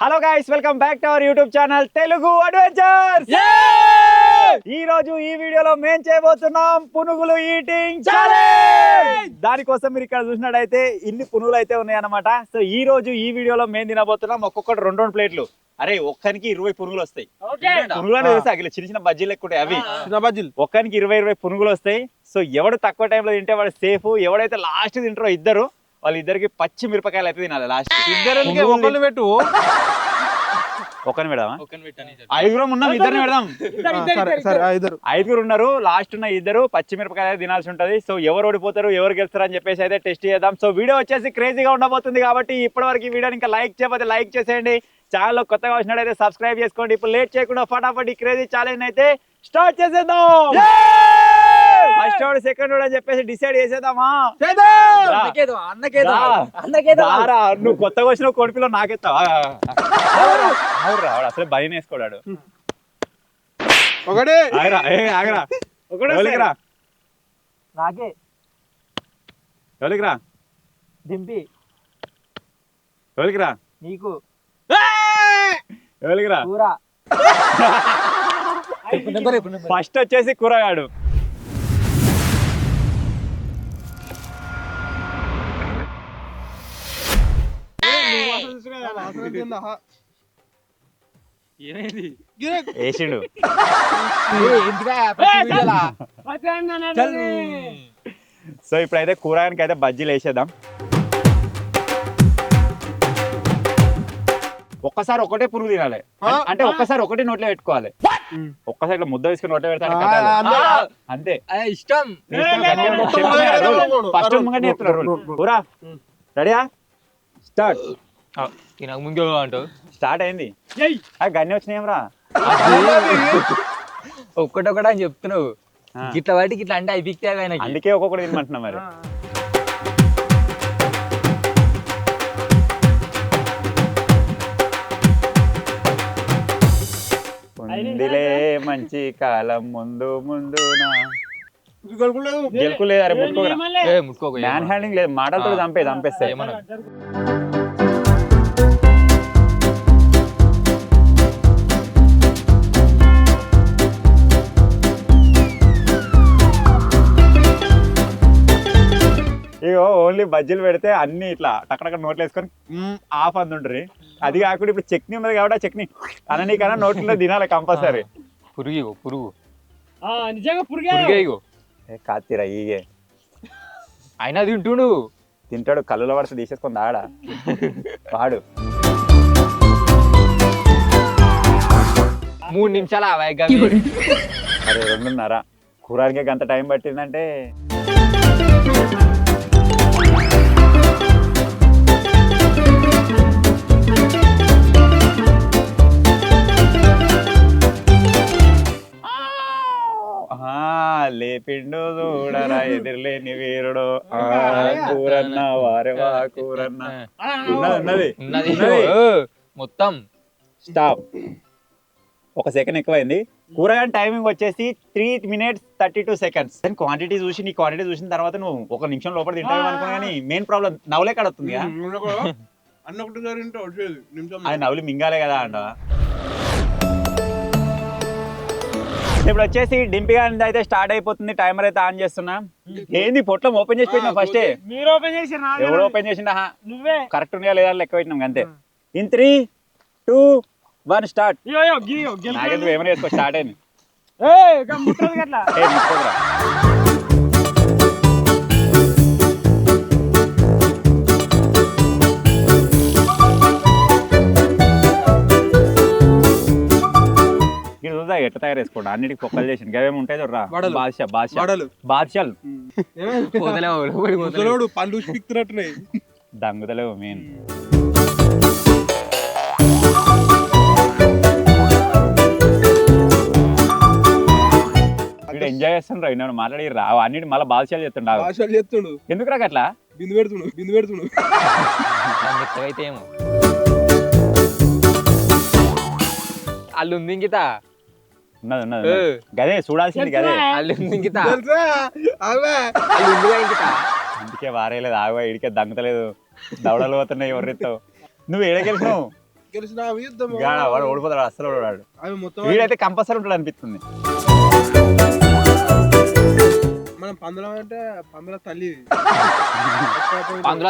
Hello guys, welcome back to our YouTube channel Telugu adventures. ఈ రోజు ఈ వీడియోలో మేము చేయబోతున్నాం పునుగులు ఈటింగ్ ఛాలెంజ్. దానికోసం మీరు ఇక్కడ చూసినట్టయితే ఇన్ని పునుగులు అయితే ఉన్నాయన్నమాట. సో ఈ రోజు ఈ వీడియోలో మేము తినబోతున్నాం ఒక్కొక్కటి రెండు ప్లేట్లు. అరే ఒక్కరికి 20 పునుగులు వస్తాయి. పునుగులు అనేది తెలుసా? చిన్న చిన్న బజ్జీలు ఎక్కువ అవి చిన్న బజ్జీలు. ఒక్కరికి 20 పునుగులు వస్తాయి. సో ఎవడు తక్కువ టైంలో తింటే వాడు సేఫ్. ఎవడైతే లాస్ట్ తింటారో ఇద్దరు, వాళ్ళిద్దరికి పచ్చి మిరపకాయలు అయితే తినాలి. లాస్ట్ ఇద్దరు పెట్టు ఒకరిని పెడదామా? ఐదుగురం ఉన్నాం, ఇద్దరిని పెడదాం. ఐదుగురు ఉన్నారు, లాస్ట్ ఉన్న ఇద్దరు పచ్చిమిరపకాయలు తినాల్సి ఉంటది. సో ఎవరు ఓడిపోతారు ఎవరు గెలుస్తారు అని చెప్పేసి అయితే టెస్ట్ చేద్దాం. సో వీడియో వచ్చేసి క్రేజీగా ఉండబోతుంది కాబట్టి ఇప్పటి వరకు ఈ వీడియోని ఇంకా లైక్ చేయకపోతే లైక్ చేసేయండి. ఛానల్ కొత్తగా వచ్చినట్టయితే సబ్స్క్రైబ్ చేసుకోండి. ఇప్పుడు లేట్ చేయకుండా ఫటాఫట్ ఈ క్రేజీ ఛాలెంజ్ అయితే స్టార్ట్ చేసేద్దాం. ఫస్ట్ వాడు సెకండ్ వాడు అని చెప్పేసి డిసైడ్ చేసేద్దామా? నువ్వు కొత్తగా వచ్చిన కొడుకులో నాకెత్తావా? అసలు భయం వేసుకోడాడు. ఎవరికిరా దింపి ఎవరికిరా నీకు ఎవరికిరా కూర. ఫస్ట్ వచ్చేసి కూరగాడు. వేసిండు. సో ఇప్పుడైతే కూరగాయలకి అయితే బజ్జీలు వేసేద్దాం. ఒక్కసారి ఒకటే పురుగు తినాలి, అంటే ఒక్కసారి ఒకటే నోట్లో పెట్టుకోవాలి. ఒక్కసారి ఇట్లా ముద్ద వేసుకుని నోట్లో పెడతాను అంతే. ఇష్టం ఫస్ట్ కూర రెడీయా? స్టార్ట్. ముందు అంటావు స్టార్ట్ అయింది. గన్ని వచ్చినాయి రా. ఒక్కటొక్కట అని చెప్తున్నావు. ఇట్లా వాటికి ఇట్లా అంటే అయిపోతే అందుకే ఒక్కొక్కటి తినమంటున్నా మరి. ఉందిలే మంచి కాలం ముందు ముందునా. గెలుకులేదు. అరే ముట్టుకోక మ్యాన్ హ్యాండింగ్ లేదు, మాటలతో చంపేస్తాయి. ఇగో ఓన్లీ బజ్జీలు పెడితే అన్ని ఇట్లా టక్కడక్కడ నోట్లు వేసుకొని ఆఫ్ అందుంటారు. అది కాకుండా ఇప్పుడు చట్నీ ఉన్నది కాబట్టి ఆ చట్నీ అననీకన్నా నోట్లో తినాలి కంపల్సరీ. పురుగు కాతిరా ఈగే అయినా తింటాడు. కళ్ళులో పడితే తీసేసుకొని దాడా వాడు. 3 నిమిషాలు. అరే 2:30 కూరగాయలకి గంత టైం పట్టిందంటే. లేపిండు చూడరా ఎదురులేని వీరుడు కూరన్న వారెవా కూరన్న. ఉన్నది మొత్తం స్టాప్. 1 సెకండ్ ఎక్కువైంది. కూరగాయ టైమింగ్ వచ్చేసి 3 minutes 32 seconds. క్వాంటిటీ చూసి నీ క్వాంటిటీ చూసిన తర్వాత నువ్వు 1 నిమిషం లోపల తింటావు అనుకున్నా. కానీ మెయిన్ ప్రాబ్లం నవ్వులే కడుతుంది. అది నవ్వులు మింగాలే కదా అంట. ఇప్పుడు వచ్చేసి డింపిగా అయితే స్టార్ట్ అయిపోతుంది. టైమర్ అయితే ఆన్ చేస్తున్నా. ఏంది పొట్లం ఓపెన్ చేసి పెట్టినా? ఫస్ట్ ఎవరు ఓపెన్ చేసిండా? కరెక్ట్ ఉన్నాయా లేదా లెక్క పెట్టినాం అంతే. In 3, 2, 1 start. నాకెందుకు ఏమైనా వేసుకో. స్టార్ట్ అయింది. చూద్దా ఎట్లా తయారు చేసుకోండి. అన్నిటికి పొక్కలు చేసింది గవేమి ఉంటాయి చూడరా. బాద్షాలు దంగుతలేవు మెయిన్. ఎంజాయ్ చేస్తుండ్రు. నేను మాట్లాడి రా అన్నిటి మళ్ళీ బాద్షాలు చెప్తుండు. ఎందుకు రాక అట్లా బిందు పెడుతుండు. అయితే ఏమో అల్లు ఉంది ఇంకిత ఉన్నది గదే చూడాల్సింది. గదే అల్లు ఉంది ఇంకిత. అందుకే వారేలేదు. ఆగా ఇడికే దంగతలేదు. దవడలు పోతున్నాయి. ఎవరితో నువ్వు ఏడగెలిసినావు? గెలిచిన అవి యుద్ధం వాడు ఓడిపోతాడు, అసలు ఓడాడు. అవి మొత్తం వీడైతే కంపల్సరీ ఉంటాడు అనిపిస్తుంది. మనం పందులం అంటే పందుల తల్లి పందుల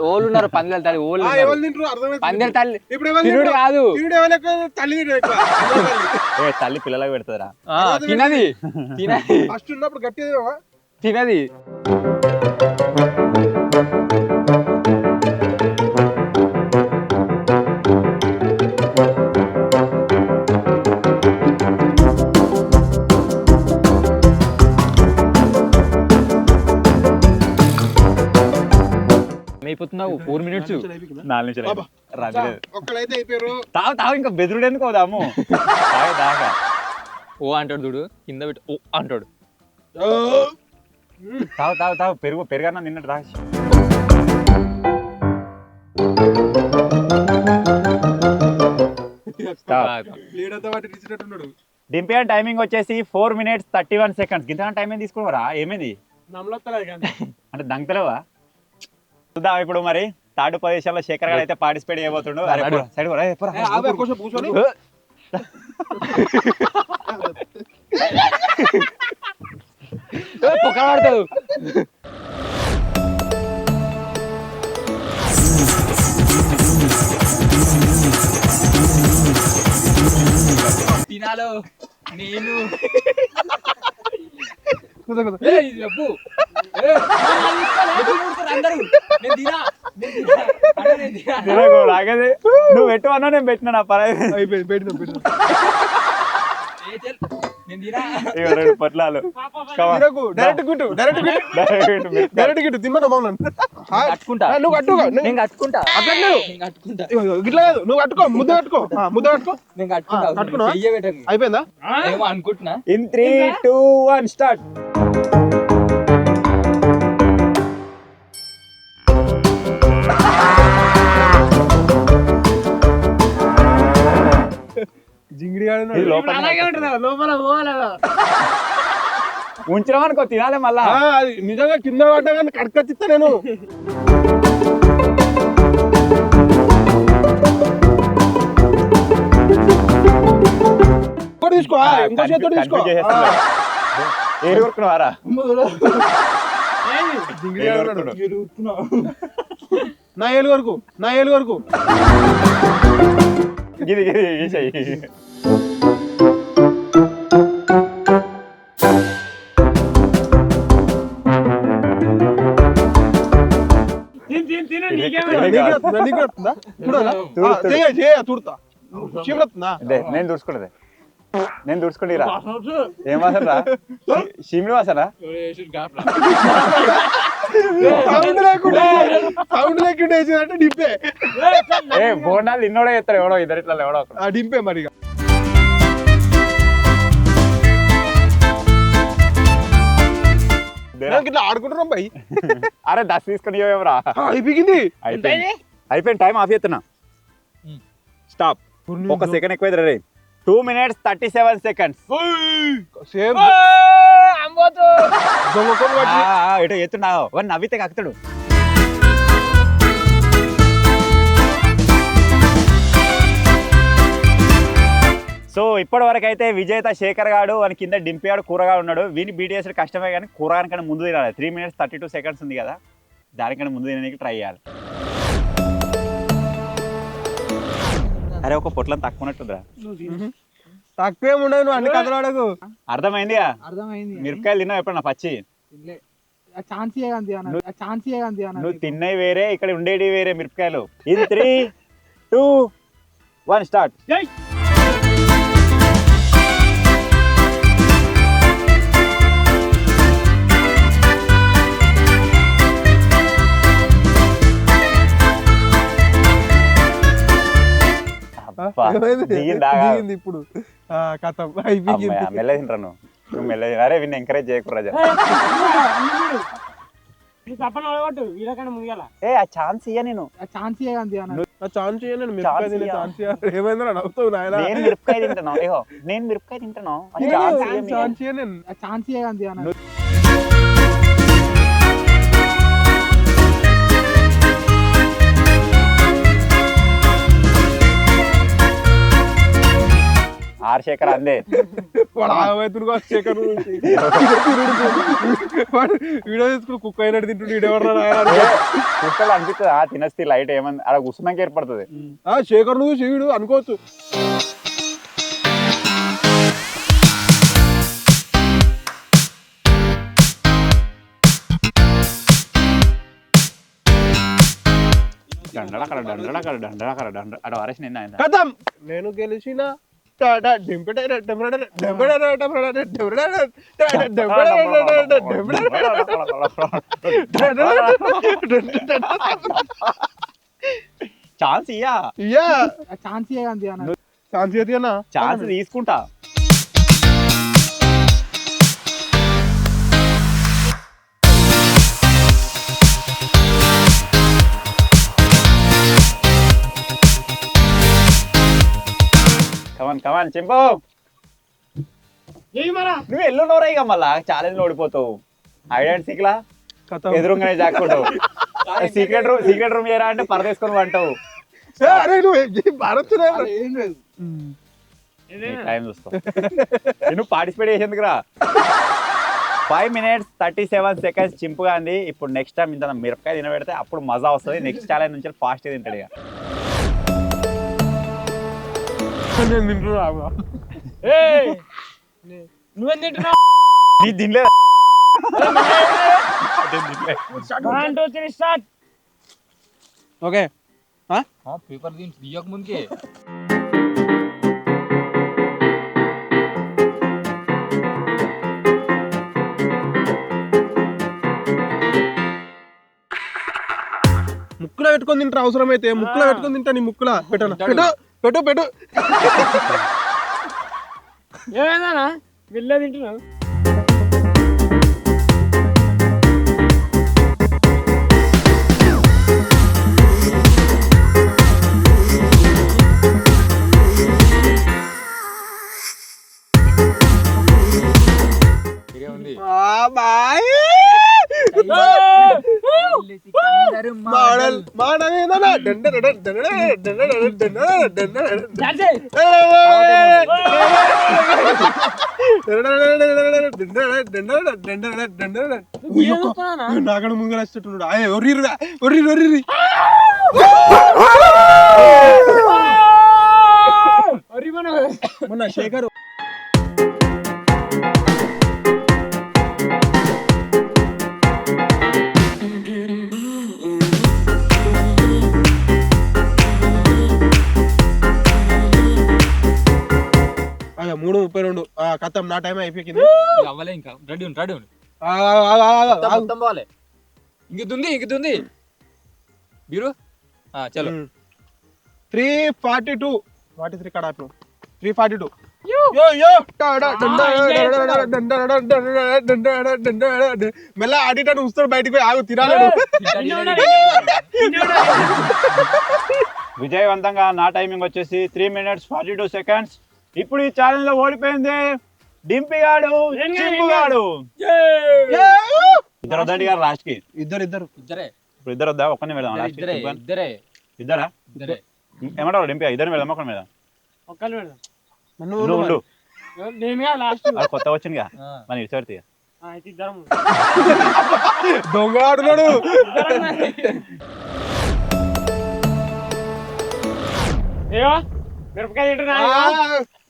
ఓళ్ళు ఉన్నారు, పందుల తల్లి ఓళ్ళు ఎవరు తింటారు అర్థమైంది. పందుల తల్లి ఇప్పుడు ఎవరు తినుడు తింటారు? కాదు, తినుడు ఎవరు ఎక్కువ? తల్లి తింటారు ఎక్కువ. పందుల తల్లి. తల్లి పిల్లలకు పెడతారా? తినది తినది ఫస్ట్ ఉన్నప్పుడు గట్టిగా తినది. అయిపోతున్నావు 4 minutes. 4 నిమిషాలు బాబా. రాలేదు. ఒక్కడైతే అయిపోయారు. తాగు ఇంకా బెదురుడు ఎందుకు పోదాము. దాకా ఓ అంటాడు చూడు, కింద పెట్టి ఓ అంటాడు. తాగు పెరుగన్నా నిన్నట్టు రాసి. లీడంతా వాటి తీసినట్టున్నాడు. డింపియన్ టైమింగ్ వచ్చేసి 4 minutes 31 seconds. ఇంత టైం ఏం తీసుకోవరా? ఏమైంది అంటే దంగతలేవా? చూద్దాం ఇప్పుడు మరి. థర్డ్ పొజిషన్ లో శేఖర్ గారు అయితే పార్టిసిపేట్ చేయబోతుండు. సైడ్ కూర్చొని పొక్కలాడతావు. తినాలో నేను చెప్పు. నువ్వు పెట్టు అన్నా, నేను పెట్టినా. నా పర్వాలేదు. అయిపోయింది. పెట్టినా 2 పొట్లాలు డైరెక్ట్ గిట్టు తిమ్మట బాగున్నాను. నువ్వు కట్టుకో, నేను కట్టుకుంటా. అట్లా గిట్లా కాదు, నువ్వు కట్టుకో. ముద్ద కట్టుకో. నేను కట్టుకుంటా. కట్టుకున్నావా? అయిపోయిందా? ఏమో అనుకుంటున్నా. In 3, 2, 1 start. జింగిడి ఉంచినామనుకో తినాలి మళ్ళా. అది నిజంగా కింద పడ్డా కానీ కడకొచ్చిస్తా నేను. తీసుకో, ఇంకో చేతితో తీసుకో. ఏడు కొడుకున్నావారా? నా ఏళ్ళు వరకు గిది ఈసాయి. నేను దూసుకుంటది. నేను దూసుకుంటా. ఏం వాసన రా? షిమ్ని వాసన. డింపే బోండాలు నిన్నోడే చేస్తారు. ఎవడో ఇద్దరు ఇట్లా ఎవడో డింపే మరి. ఇట్లా ఆడుకుంటున్నాం బై. అరే దశ తీసుకుని ఎవరా? అయిపోయింది. అయిపోయింది. టైం ఆఫ్ చేస్తున్నా. స్టాప్. ఒక సెకండ్ ఎక్కువ రే. 2 minutes 37 seconds. ఎటో ఎత్తున్నావు. వాడు నవ్వితే కక్కుతాడు. సో ఇప్పటి వరకు అయితే విజేత శేఖర్ గాడు అని కింద డింపియాడు కూరగా ఉన్నాడు. వీని బీట్ చేసే కష్టమే కానీ కూరగానికన్నా ముందు తినాలి. 3 minutes 32 seconds ఉంది కదా, దానికన్నా ముందు తినడానికి ట్రై చేయాలి. అరే ఒక పొట్లం తక్కువనట్టుందిరా. తక్కువేం ఉండదు, నువ్వు అన్ని కథలు అడగు. అర్థమైందిగా? అర్థమైంది. మిరపకాయలు తిన్నావు ఎప్పుడన్నా పచ్చి? నువ్వు తిన్నవి వేరే, ఇక్కడ ఉండేవి వేరే మిరపకాయలు. In 3, 2, 1 start. దిగింది ఇప్పుడు కథ మెల్ల తింటా. నువ్వు మెల్ల. అరే వీడిని ఎంకరేజ్ చేయకూడదు. ఆ ఛాన్స్ ఇయ్య. నేను నేను మిరపకాయ తింటాను. నేను మిరపకాయ తింటాను. శేఖర్ అందే వాడు ఆగమవుతున్నా శేఖర్ వాడు వీడియో తీసుకుని కుక్క అయినట్టు తింటుండే వీడెవరు కుక్కలు అనిపిస్తుంది తినస్తే లైట్ ఏమన్నా అలా కూర్చున్నాక ఏర్పడుతుంది శేఖర్ నువ్వు శివుడు అనుకోవచ్చు. అటు వారేసి నిన్న కథం నేను గెలిచిన ఛాన్స్ ఇయ్యా ఛాన్స్ తీసుకుంటా. కమాన్ చింపు నువ్వు ఎల్లున్నవరా ఇక మళ్ళా ఛాలెంజ్ లో ఓడిపోతావు. ఐడెంట్ సిక్లా ఎదురుగానే జాక్కుంటావు. సీక్రెట్ రూమ్ చేయరా అంటే పరదేసుకొని అంటావు. టైం చూస్తావు నువ్వు పార్టిసిపేట్ చేసేందుకురా. 5 minutes 37 seconds చింపుగా అంది. ఇప్పుడు నెక్స్ట్ టైం ఇంత మిరపకాయ తినబెడితే అప్పుడు మజా వస్తుంది. నెక్స్ట్ ఛాలెంజ్ నుంచి ఫాస్ట్ తింటాడు ఇక. నువ్వేం తింటున్నావు? నీ తినలేదు ఓకే పేపర్ దీని తీయక ముందుకే ముక్కులో పెట్టుకొని తింటారు అవసరం అయితే. ముక్కులో పెట్టుకొని తింటా. నీ ముక్కులా పెట్టను పెట్టు పెట్టు ఏమైందా వెళ్ళే తింటున్నావు? ఉంది మోడల్ నాకడ ముందు వచ్చేట్టున్నాడు. ఒర్రి మొన్న శేఖర్ అలా 3:32 కథం నా టైం అయిపోయింది. అవ్వలే ఇంకా రెడీ ఉండు ఇంకితుంది మీరు చలో 3:42 43 కడాపు 3:42 మెల్ల అడిటాను వస్తాడు బయటికి పోయి ఆగు తినాలి. విజయవంతంగా నా టైమింగ్ వచ్చేసి 3 minutes 42 seconds. ఇప్పుడు ఈ ఛాలెంజ్ లో ఓడిపోయింది డింపిగాడు చింపుగాడు. ఇద్దరు వద్దండి గారు లాస్ట్ కి. ఇద్దరు ఇద్దరే ఇప్పుడు ఇద్దరు వద్దా ఒక్కనే వెళ్దాం లాస్ట్ కి. ఇద్దరా ఏమంటారు డింపి ఇద్దరు వెళ్దాం ఒక్కని మీద. ఒక్కళ్ళు పెడదాం. నువ్వు ఉండు లాస్ట్ అది కొత్త వచ్చిందిగా మన ఇటు పెడితే ఇద్దరం దొంగ ఆడున్నాడు. మిరపకాయ తింటున్నా.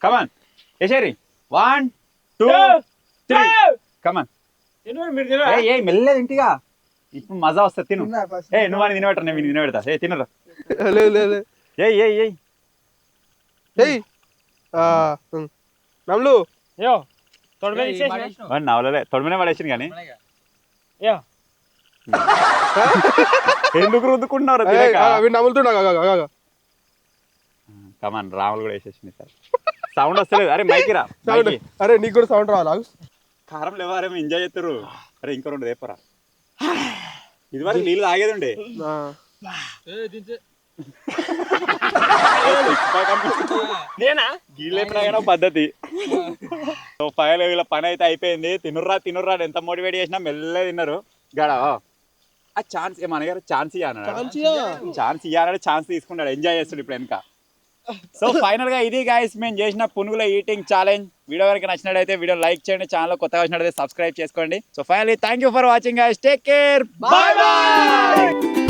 కమాన్ యశరి 1 2 3 కమాన్. ఏ మెల్లే ఇంటిగా ఇప్పుడు మజా వస్తుంది తిను. నువ్వు అని తినబెట్టరు నేను తినబెడతా. తినరా నమ్లు నవలలే తొడమనే పడేసింది కానీ ఎందుకు రుద్దుకుంటున్నారు నమ్ముతున్నా. కమాన్ రాములు కూడా వేసేసింది సార్. సౌండ్ వస్తలేదు. అరే మైకి రా. అరే నీకు కూడా సౌండ్ రావాలా? కారం లేవారేమో ఎంజాయ్ చేస్తారు. అరే ఇంకో 2 దేపరా. ఇది వరకు నీళ్ళు తాగేది ఉండే. గీళ్ళెప్పుడైనా పద్ధతి. ఫైనల్ వీళ్ళ పని అయితే అయిపోయింది. తినుర్రా ఎంత మోటివేట్ చేసినా మెల్లగా తిన్నారు. గడా ఆ ఛాన్స్ ఏమనగారు ఛాన్స్ ఇవ్వాలంటే ఛాన్స్ తీసుకున్నాడు. ఎంజాయ్ చేస్తాడు ఇప్పుడు వెనక. సో ఫైనల్ గా ఇది గైస్ మేము చేసిన పునుగుల ఈటింగ్ ఛాలెంజ్. వీడియో కనుక నచ్చినట్లయితే వీడియో లైక్ చేయండి, ఛానల్ కొత్తగా వచ్చినట్లయితే సబ్స్క్రైబ్ చేసుకోండి. So finally thank you for watching guys, take care, by by.